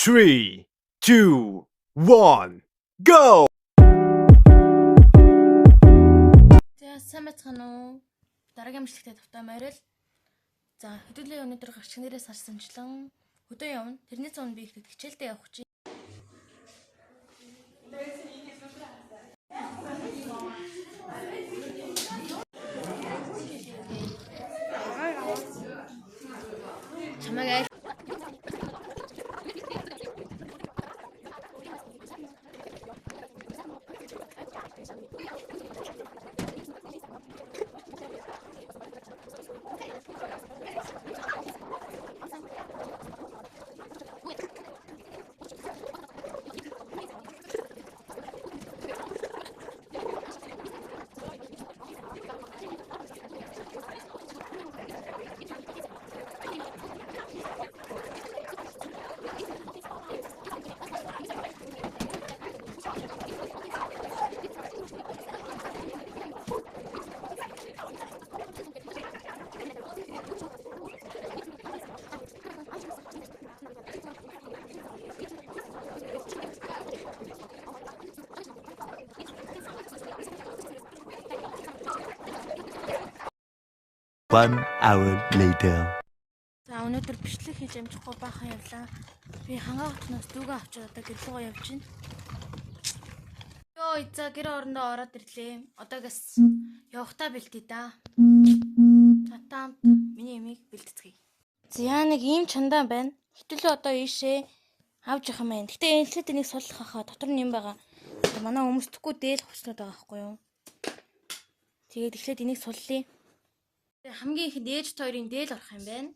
3, 2, 1, go! За сайн байцгаана уу? Дараагийн мэдлэгтэй тавтаа морил. За хэдүүлээ өнөөдөр гарч нэрээс харсанчлан хөдөө явна. Тэрний цаана би ихэд хичээлдээ явах чинь. Чамайг айл. One hour later. За өнөөдөр бичлэг хийж амжихгүй баахан явлаа. Би хангаагтнаас дүүгээ авчаад одоо гэр рүү явж байна. Йоо, за гэр орондоо ороод ирлээ. Одоогоос явахтаа бэлтээ да. Татамт миний ямиг бэлтцгээе. За нэг ийм чандаа байна. Хэвтэлээ одоо ийшээ авч явах юм байна. Гэтэ энэслээд энийг суллах хахаа дотор нь юм байгаа. Манай өмсдөхгүй дээл хувцлууд байгаа байхгүй юу? Тэгээд эхлээд энийг суллая. Хамгийн ихэнд ээж хоёрын дээл орох юм байна.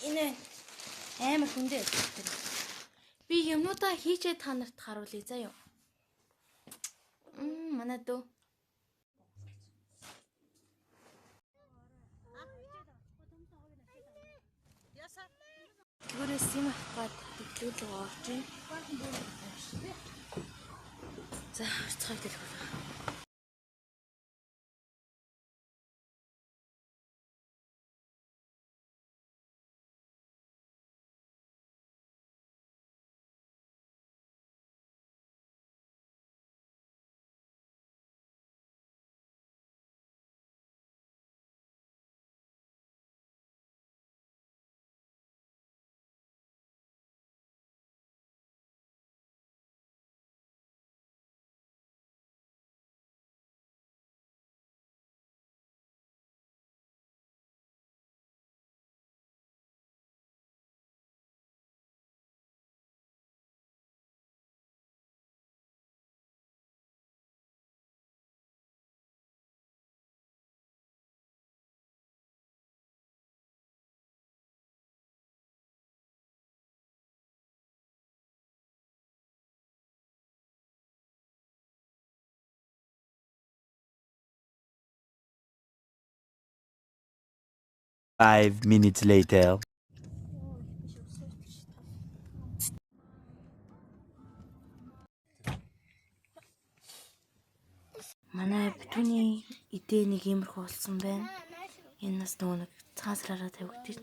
Энэ амар хүндээ. Би юмнуудаа хийчээ та нарт харуулъя заа юу. Манай дөө. Гүрээс юм авах гэдэг л орж байна. За, цайг дэлгүүр. Five minutes later. Манай битүүний идэ нэг иймэрхүү болсон байна. Энэ нас нөгөө нэг цаасраараа тавигдчих.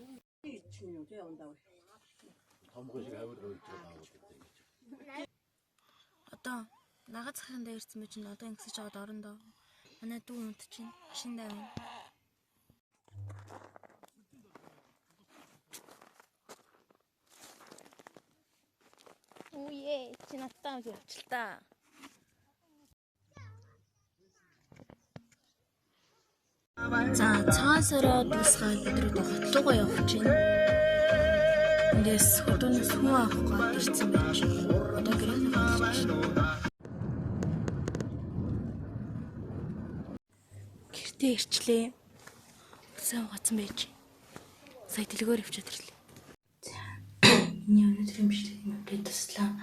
Одоо нага цахин дээр ирсэн байж н одоо ингэсэж аваад орондоо. Манай дүү унт чинь машиндаа байна. Үе, чи надтай явж л та. За цаасараа дусгаад бидрүүд хотлогоо явж байна. Эндээс хөдөөнөөс хүн авах гээд ирсэн байж. Одоо гэрээ хаалж байна. Гэртээ ирчлээ. Үсээ угаацсан байж. Сая дэлгөөр явчаад ирлээ. За энэ өнөөдрийн бичлэг юм бэ туслаа.